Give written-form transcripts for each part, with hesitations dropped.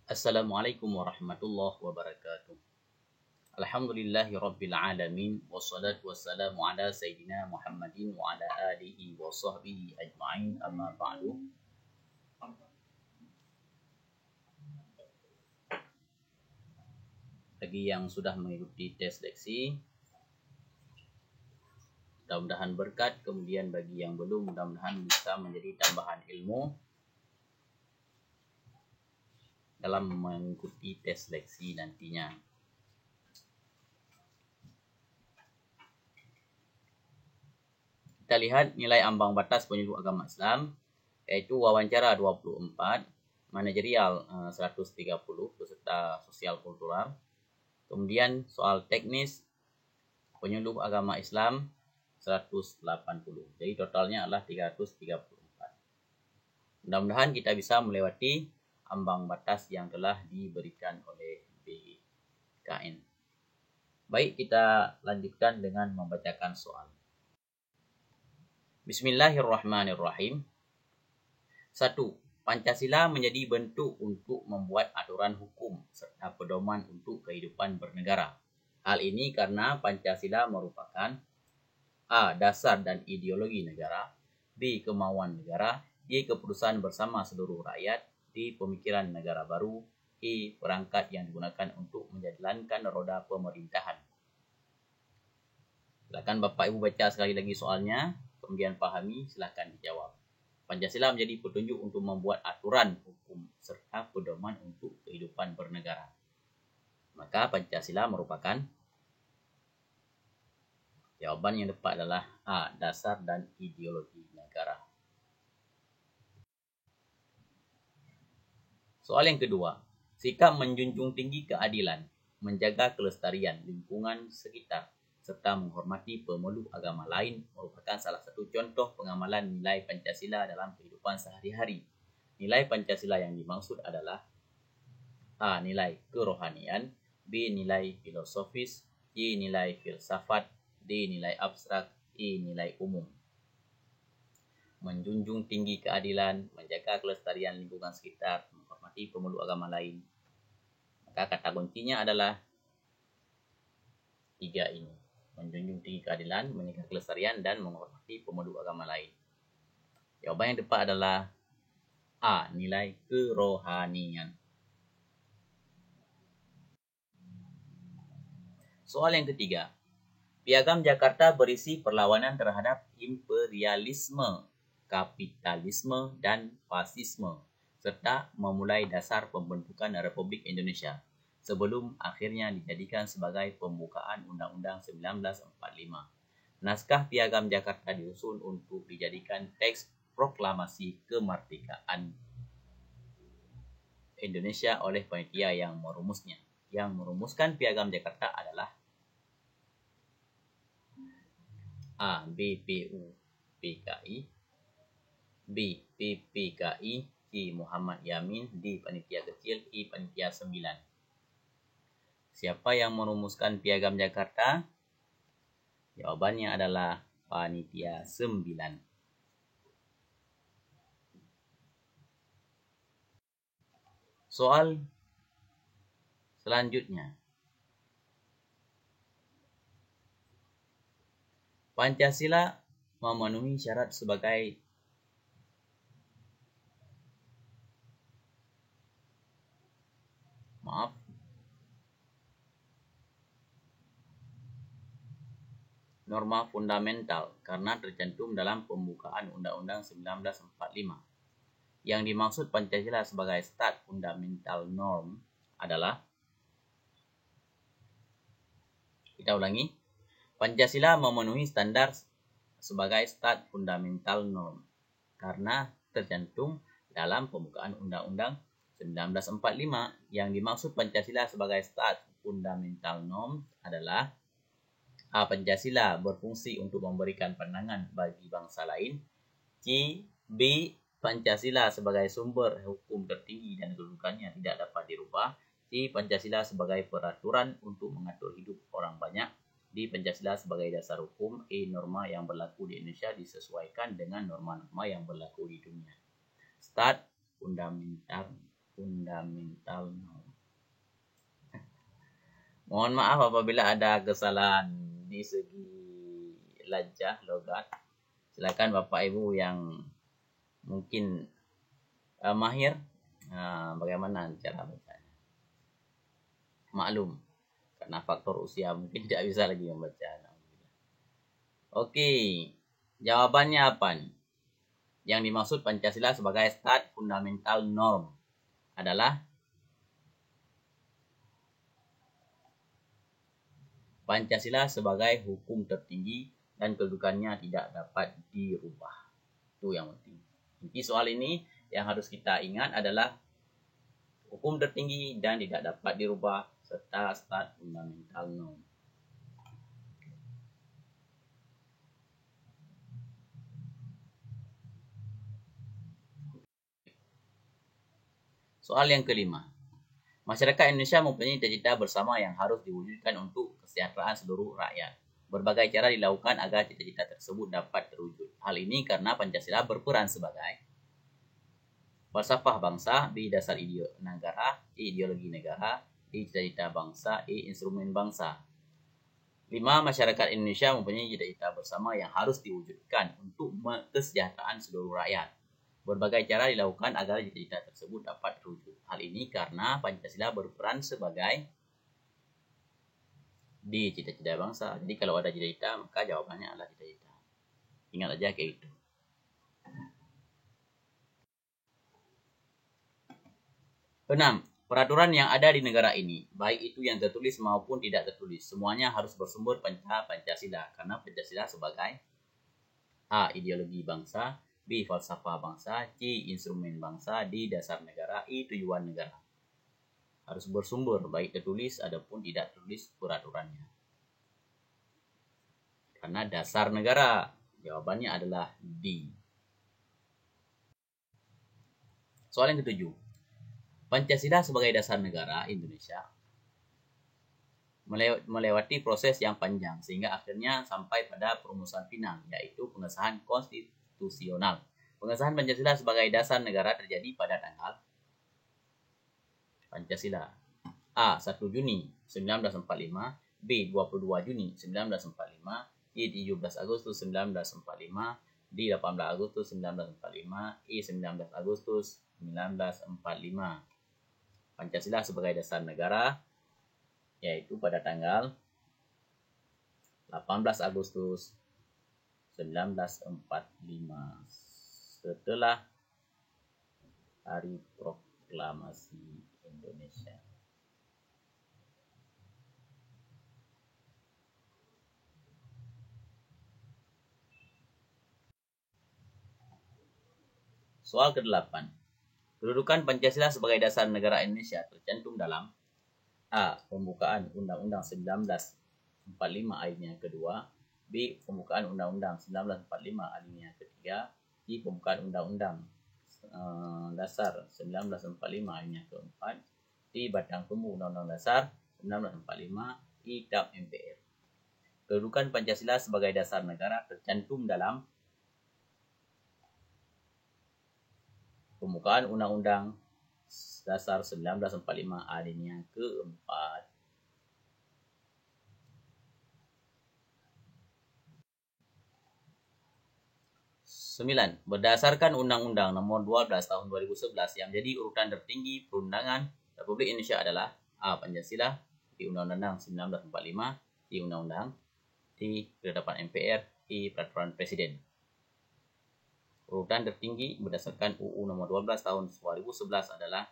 Assalamualaikum warahmatullahi wabarakatuh. Alhamdulillahi rabbil alamin. Wassalatu wassalamu ala sayyidina Muhammadin wa ala alihi wa sahbihi ajma'in. Amma ba'du. Bagi yang sudah mengikuti tes leksi, mudah-mudahan berkat. Kemudian bagi yang belum, mudah-mudahan bisa menjadi tambahan ilmu dalam mengikuti tes leksi nantinya. Kita lihat nilai ambang batas penyuluh agama Islam, yaitu wawancara 24, manajerial 130, beserta sosial kultural. Kemudian soal teknis penyuluh agama Islam 180. Jadi totalnya adalah 334. Mudah-mudahan kita bisa melewati ambang batas yang telah diberikan oleh BKN. Baik, kita lanjutkan dengan membacakan soal. Bismillahirrahmanirrahim. 1. Pancasila menjadi bentuk untuk membuat aturan hukum serta pedoman untuk kehidupan bernegara. Hal ini karena Pancasila merupakan A. Dasar dan ideologi negara, B. Kemauan negara, C. Keputusan bersama seluruh rakyat, D. Pemikiran negara baru, E. Perangkat yang digunakan untuk menjalankan roda pemerintahan. Silakan Bapak Ibu baca sekali lagi soalnya, kemudian pahami, silakan dijawab. Pancasila menjadi petunjuk untuk membuat aturan hukum serta pedoman untuk kehidupan bernegara. Maka Pancasila merupakan, jawaban yang tepat adalah A. Dasar dan ideologi negara. Soal yang kedua. Sikap menjunjung tinggi keadilan, menjaga kelestarian lingkungan sekitar, serta menghormati pemeluk agama lain merupakan salah satu contoh pengamalan nilai Pancasila dalam kehidupan sehari-hari. Nilai Pancasila yang dimaksud adalah A. Nilai kerohanian, B. Nilai filosofis, C. Nilai filsafat, D. Nilai abstrak, E. Nilai umum. Menjunjung tinggi keadilan, menjaga kelestarian lingkungan sekitar, menghormati pemeluk agama lain. Maka kata kuncinya adalah tiga ini. Menjunjung tinggi keadilan, menjaga kelestarian, dan menghormati pemeluk agama lain. Jawaban yang tepat adalah A. Nilai kerohanian. Soal yang ketiga. Piagam Jakarta berisi perlawanan terhadap imperialisme, kapitalisme, dan fasisme, serta memulai dasar pembentukan Republik Indonesia sebelum akhirnya dijadikan sebagai pembukaan Undang-Undang 1945. Naskah Piagam Jakarta disusun untuk dijadikan teks proklamasi kemerdekaan Indonesia oleh panitia yang merumusnya. Yang merumuskan Piagam Jakarta adalah A. BPU PKI, B. PPKI, C. Muhammad Yamin, D. Panitia Kecil, E. Panitia 9. Siapa yang merumuskan Piagam Jakarta? Jawabannya adalah Panitia 9. Soal selanjutnya. Pancasila memenuhi syarat sebagai norma fundamental karena tercantum dalam pembukaan Undang-Undang 1945. Yang dimaksud Pancasila sebagai stat fundamental norm adalah, kita ulangi, Pancasila memenuhi standar sebagai stat fundamental norm karena tercantum dalam pembukaan Undang-Undang 1945. Yang dimaksud Pancasila sebagai stat fundamental norm adalah A. Pancasila berfungsi untuk memberikan pandangan bagi bangsa lain. C. B. Pancasila sebagai sumber hukum tertinggi dan kedudukannya tidak dapat dirubah. C. Pancasila sebagai peraturan untuk mengatur hidup orang banyak. D. Pancasila sebagai dasar hukum. E. Norma yang berlaku di Indonesia disesuaikan dengan norma-norma yang berlaku di dunia. Stat fundamental fundamental norm. Mohon maaf apabila ada kesalahan di segi lajah logat. Silakan Bapak Ibu yang mungkin mahir bagaimana cara bacanya. Maklum karena faktor usia mungkin tidak bisa lagi membaca. Oke, jawabannya apa nih? Yang dimaksud Pancasila sebagai stat fundamental norm adalah Pancasila sebagai hukum tertinggi dan kedudukannya tidak dapat dirubah. Itu yang penting. Inti soal ini yang harus kita ingat adalah hukum tertinggi dan tidak dapat dirubah serta stat fundamental norm. Soal yang kelima. Masyarakat Indonesia mempunyai cita-cita bersama yang harus diwujudkan untuk kesejahteraan seluruh rakyat. Berbagai cara dilakukan agar cita-cita tersebut dapat terwujud. Hal ini karena Pancasila berperan sebagai falsafah bangsa, B. Dasar negara, I. Ideologi negara, D. Cita-cita bangsa, E. Instrumen bangsa. 5. Masyarakat Indonesia mempunyai cita-cita bersama yang harus diwujudkan untuk kesejahteraan seluruh rakyat. Berbagai cara dilakukan agar cita-cita tersebut dapat terwujud. Hal ini karena Pancasila berperan sebagai di cita-cita bangsa. Jadi kalau ada cita-cita, maka jawabannya adalah cita-cita. Ingat aja kayak itu. 6. Peraturan yang ada di negara ini, baik itu yang tertulis maupun tidak tertulis, semuanya harus bersumber pada Pancasila. Karena Pancasila sebagai A. Ideologi bangsa, B. Falsafah bangsa, C. Instrumen bangsa, D. Dasar negara, I. Tujuan negara. Harus bersumber, baik tertulis adapun tidak tertulis peraturannya. Karena dasar negara, jawabannya adalah D. Soal yang ketujuh. Pancasila sebagai dasar negara Indonesia melewati proses yang panjang sehingga akhirnya sampai pada perumusan final, yaitu pengesahan konstitusional. Pengesahan Pancasila sebagai dasar negara terjadi pada tanggal Pancasila A. 1 Juni 1945, B. 22 Juni 1945, C. 17 Agustus 1945, D. 18 Agustus 1945, E. 19 Agustus 1945. Pancasila sebagai dasar negara yaitu pada tanggal 18 Agustus 1945 setelah Hari Proklamasi Indonesia. Soal ke-8. Kedudukan Pancasila sebagai dasar negara Indonesia tercantum dalam A. Pembukaan Undang-Undang 1945 alinea kedua, B. Pembukaan Undang-Undang 1945 alinea ketiga, C. Pembukaan Undang-Undang Dasar 1945 alinea keempat, D. Batang Tubuh Undang-Undang Dasar 1945, I. DAP MPR. Kedudukan Pancasila sebagai dasar negara tercantum dalam Pembukaan Undang-Undang Dasar 1945 alinea keempat. Sembilan. Berdasarkan Undang-Undang Nomor 12 Tahun 2011 yang menjadi urutan tertinggi perundangan Republik Indonesia adalah A. Pancasila, B. Undang-Undang 1945, C. Undang-Undang, D. Ketetapan MPR, E. Peraturan Presiden. Urutan tertinggi berdasarkan UU Nomor 12 Tahun 2011 adalah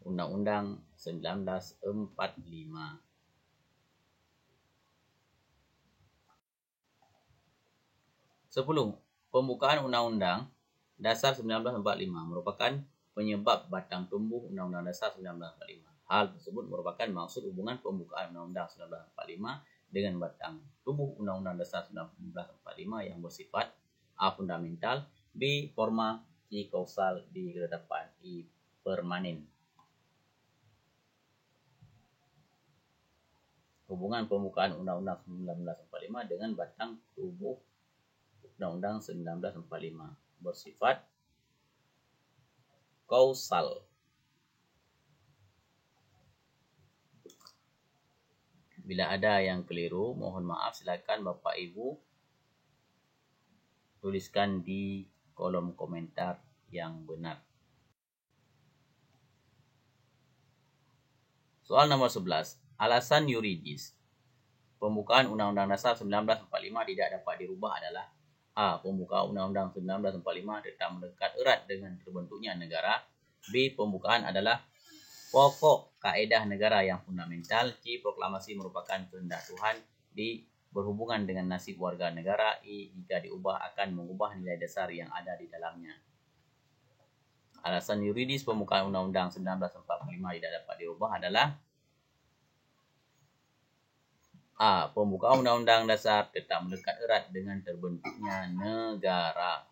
Undang-Undang 1945. 10. Pembukaan Undang-Undang Dasar 1945 merupakan penyebab batang tumbuh Undang-Undang Dasar 1945. Hal tersebut merupakan maksud hubungan pembukaan Undang-Undang 1945 dengan batang tubuh Undang-Undang Dasar 1945 yang bersifat A. Fundamental, B. Formal, C. Kausal, D. Ketetapan, I. Permanen. Hubungan pembukaan Undang-Undang 1945 dengan batang tubuh Undang-Undang 1945 bersifat kausal. Bila ada yang keliru, mohon maaf, silakan Bapak Ibu tuliskan di kolom komentar yang benar. Soal nomor 11. Alasan yuridis pembukaan Undang-Undang Dasar 1945 tidak dapat dirubah adalah: A. Pembukaan Undang-Undang 1945 tetap mendekat erat dengan terbentuknya negara. B. Pembukaan adalah pokok kaedah negara yang fundamental. C. Proklamasi merupakan kehendak Tuhan. D. Berhubungan dengan nasib warga negara. E. Jika diubah akan mengubah nilai dasar yang ada di dalamnya. Alasan yuridis pembukaan Undang-Undang 1945 tidak dapat dirubah adalah: A. Pembukaan Undang-Undang Dasar tetap mendekat erat dengan terbentuknya negara.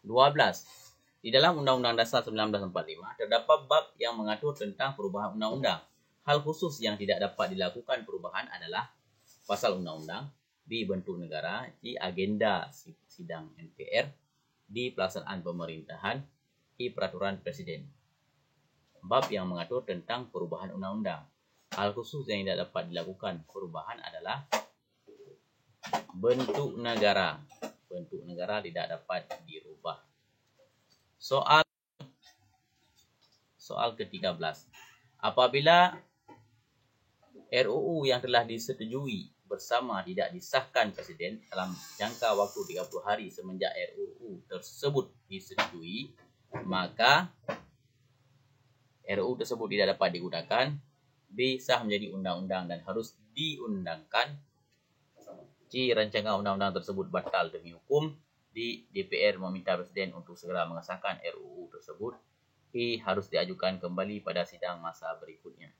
12. Di dalam Undang-Undang Dasar 1945 terdapat bab yang mengatur tentang perubahan undang-undang. Hal khusus yang tidak dapat dilakukan perubahan adalah pasal undang-undang, B. Bentuk negara, C. Agenda sidang MPR, D. Pelaksanaan pemerintahan, E. Peraturan Presiden. Bab yang mengatur tentang perubahan undang-undang. Hal khusus yang tidak dapat dilakukan perubahan adalah bentuk negara. Bentuk negara tidak dapat dirubah. Soal ke-13. Apabila RUU yang telah disetujui bersama tidak disahkan Presiden dalam jangka waktu 30 hari semenjak RUU tersebut disetujui, maka RUU tersebut tidak dapat digunakan. B. Sah menjadi undang-undang dan harus diundangkan. C. Rancangan undang-undang tersebut batal demi hukum. D. DPR meminta Presiden untuk segera mengesahkan RUU tersebut. E. Harus diajukan kembali pada sidang masa berikutnya.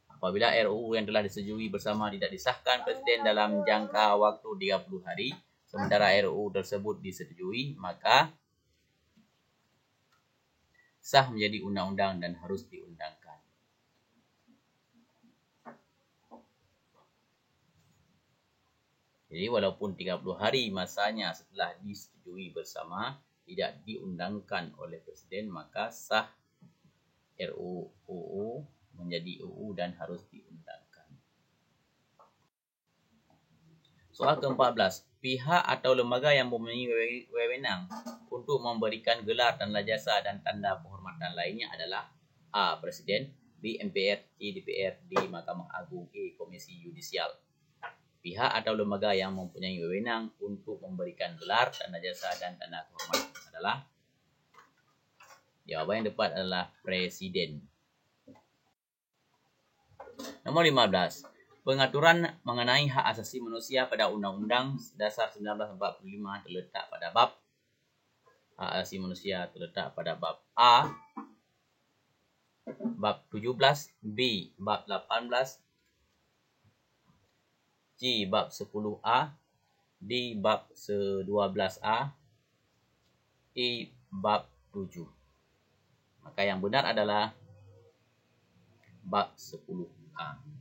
Apabila RUU yang telah disetujui bersama tidak disahkan Presiden dalam jangka waktu 30 hari sementara RUU tersebut disetujui, maka sah menjadi undang-undang dan harus diundangkan. Jadi walaupun 30 hari masanya setelah disetujui bersama tidak diundangkan oleh Presiden, maka sah RUU menjadi UU dan harus diundangkan. Soal ke-14. Pihak atau lembaga yang mempunyai wewenang untuk memberikan gelar tanda jasa dan tanda penghormatan lainnya adalah: A. Presiden, B. MPR, C. DPR, D. Mahkamah Agung, E. Komisi Yudisial. Pihak atau lembaga yang mempunyai wewenang untuk memberikan gelar, tanda jasa, dan tanda kehormatan adalah: jawaban yang tepat adalah Presiden. Nomor 15. Pengaturan mengenai hak asasi manusia pada Undang-Undang Dasar 1945 terletak pada bab. Hak asasi manusia terletak pada bab A, bab 17, B, bab 18, C. Bab 10A, D. Bab 12A, E. Bab 7. Maka yang benar adalah bab 10A.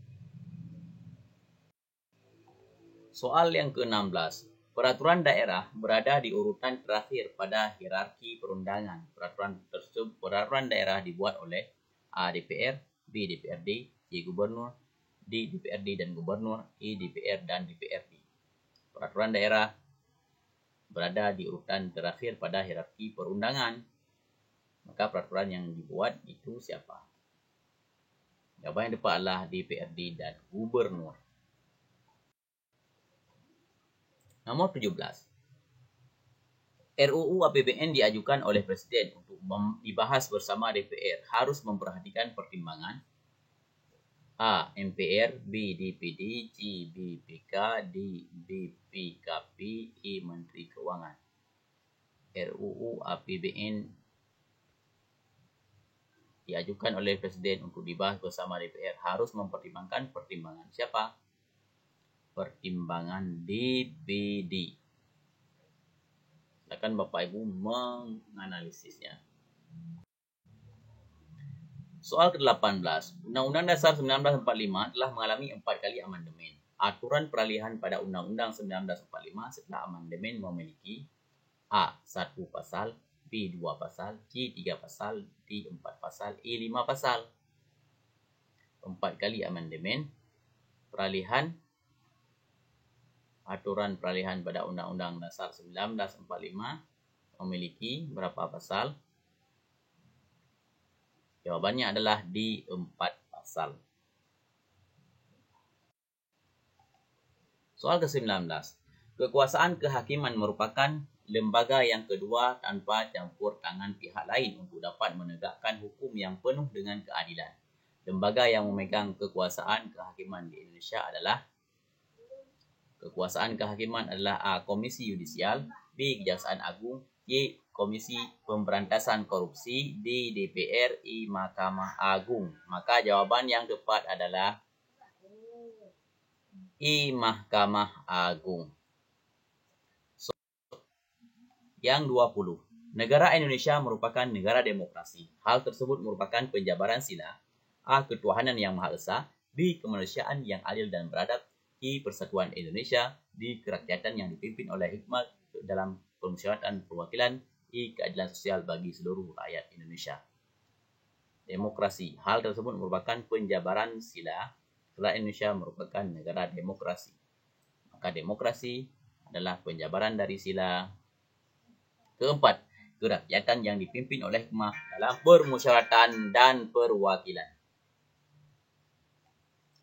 Soal yang ke-16. Peraturan daerah berada di urutan terakhir pada hierarki perundangan. Peraturan daerah dibuat oleh A. DPR, B. DPRD, C. Gubernur, D. DPRD dan Gubernur, E. DPR dan DPRD. Peraturan daerah berada di urutan terakhir pada hierarki perundangan. Maka peraturan yang dibuat itu siapa? Jawaban yang tepat adalah DPRD dan Gubernur. Nomor 17. RUU APBN diajukan oleh Presiden untuk dibahas bersama DPR harus memperhatikan pertimbangan: A. MPR, B. DPD, C. BPK, D. BPKP, E. Menteri Keuangan. RUU APBN diajukan oleh Presiden untuk dibahas bersama DPR harus mempertimbangkan pertimbangan siapa? Pertimbangan DPD. Silakan Bapak Ibu menganalisisnya. Soal ke-18. Undang-Undang Dasar 1945 telah mengalami 4 kali amandemen. Aturan peralihan pada Undang-Undang 1945 setelah amandemen memiliki: A. 1 pasal, B. 2 pasal, C. 3 pasal, D. 4 pasal, E. 5 pasal. 4 kali amandemen. Peralihan aturan peralihan pada Undang-Undang Dasar 1945 memiliki berapa pasal? Jawabannya adalah D. 4 pasal. Soal ke-19. Kekuasaan kehakiman merupakan lembaga yang kedua tanpa campur tangan pihak lain untuk dapat menegakkan hukum yang penuh dengan keadilan. Lembaga yang memegang kekuasaan kehakiman di Indonesia adalah A. Komisi Yudisial, B. Kejaksaan Agung, C. Komisi Pemberantasan Korupsi, D. DPR, E. Mahkamah Agung. Maka jawaban yang tepat adalah E. Mahkamah Agung. Yang 20. Negara Indonesia merupakan negara demokrasi. Hal tersebut merupakan penjabaran sila. A. Ketuhanan yang Maha Esa, B. Kemanusiaan yang adil dan beradab, C. Persatuan Indonesia, D. Kerakyatan yang dipimpin oleh hikmat dalam permusyawaratan perwakilan, E. Keadilan sosial bagi seluruh rakyat Indonesia. Demokrasi. Hal tersebut merupakan penjabaran sila. Negara Indonesia merupakan negara demokrasi. Maka demokrasi adalah penjabaran dari sila. Keempat, kerakyatan yang dipimpin oleh hikmah dalam permusyawaratan dan perwakilan.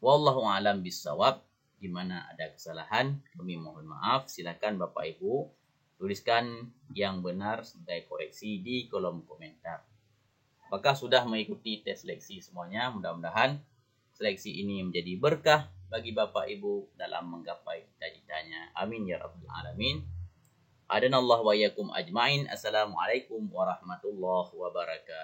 Wallahu a'lam bishawab. Di mana ada kesalahan, kami mohon maaf. Silakan Bapak Ibu tuliskan yang benar sebagai koreksi di kolom komentar. Apakah sudah mengikuti tes seleksi semuanya? Mudah-mudahan seleksi ini menjadi berkah bagi Bapak Ibu dalam menggapai cita-citanya. Amin ya rabbal alamin. Adanallahu wa iyyakum ajmain. Assalamualaikum warahmatullahi wabarakatuh.